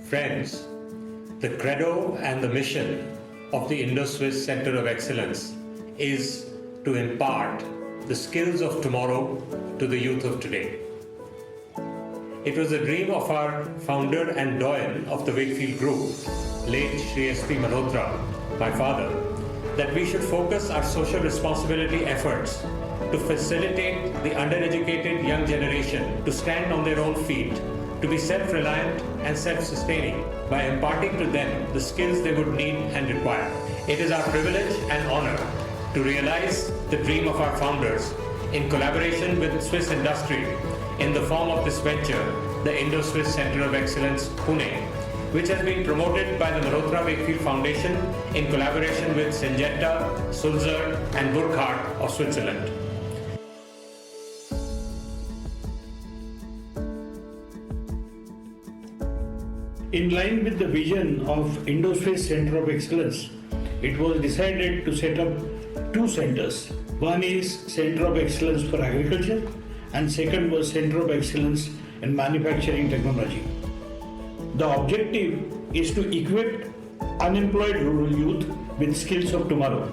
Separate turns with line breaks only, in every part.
Friends, the credo and the mission of the INDO-SWISS Centre of Excellence is to impart the skills of tomorrow to the youth of today. It was a dream of our founder and doyen of the Wakefield Group, late Shri S.P. Malhotra, my father, that we should focus our social responsibility efforts to facilitate the undereducated young generation to stand on their own feet, to be self-reliant and self-sustaining by imparting to them the skills they would need and require. It is our privilege and honor to realize the dream of our founders in collaboration with Swiss industry in the form of this venture, the INDO-SWISS Centre of Excellence, Pune, which has been promoted by the Malhotra Wakefield Foundation in collaboration with Syngenta, Sulzer and Burkhardt of Switzerland.
In line with the vision of INDO-SWISS Centre of Excellence, it was decided to set up two centers. One is Centre of Excellence for Agriculture and second was Centre of Excellence in Manufacturing Technology. The objective is to equip unemployed rural youth with skills of tomorrow.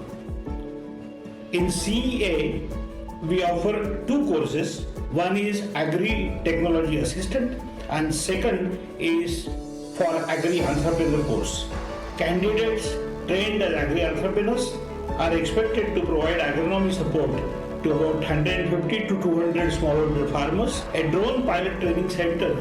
In CEA, we offer two courses. One is Agri-Technology Assistant and second is for Agri-Entrepreneur course. Candidates trained as Agri-Entrepreneurs are expected to provide agronomy support to about 150 to 200 smallholder farmers. A drone pilot training center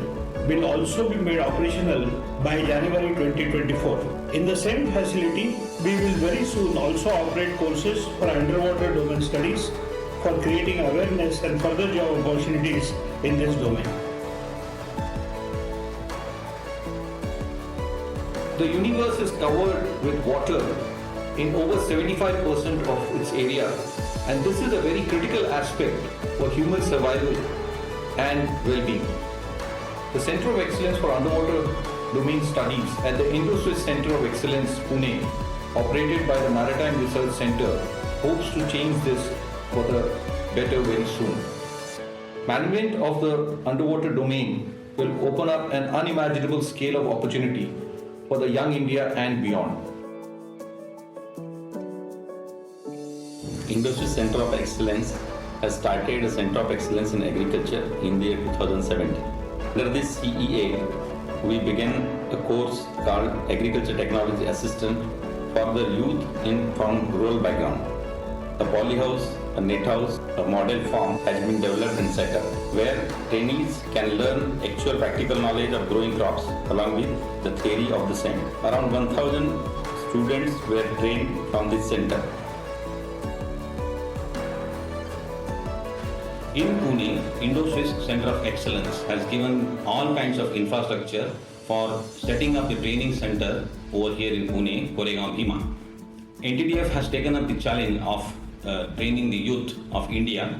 will also be made operational by January 2024. In the same facility, we will very soon also operate courses for underwater domain studies for creating awareness and further job opportunities in this domain.
The universe is covered with water in over 75% of its area, and this is a very critical aspect for human survival and well-being. The Centre of Excellence for Underwater Domain Studies at the INDO-SWISS Centre of Excellence, Pune, operated by the Maritime Research Centre, hopes to change this for the better very soon. Management of the underwater domain will open up an unimaginable scale of opportunity for the young India and beyond.
INDO-SWISS Centre of Excellence has started a Centre of Excellence in Agriculture in the year 2017. Under this CEA, we began a course called Agriculture Technology Assistant for the youth from rural background. A polyhouse, a net house, a model farm has been developed and set up, where trainees can learn actual practical knowledge of growing crops along with the theory of the same. Around 1,000 students were trained from this center.
In Pune, INDO-SWISS Centre of Excellence has given all kinds of infrastructure for setting up the training center over here in Pune, Koregaon, Bhima. NTDF has taken up the challenge of training the youth of India.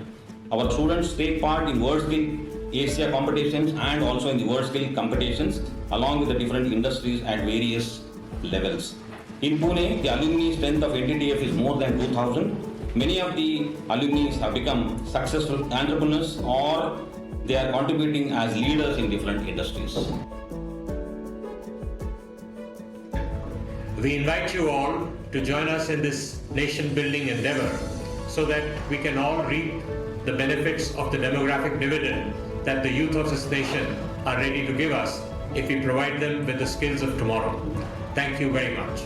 Our students take part in World Skill Asia competitions and also in the World Skill competitions along with the different industries at various levels. In Pune, the alumni strength of NTDF is more than 2,000. Many of the alumni have become successful entrepreneurs or they are contributing as leaders in different industries.
We invite you all to join us in this nation-building endeavor so that we can all reap the benefits of the demographic dividend that the youth of this nation are ready to give us if we provide them with the skills of tomorrow. Thank you very much.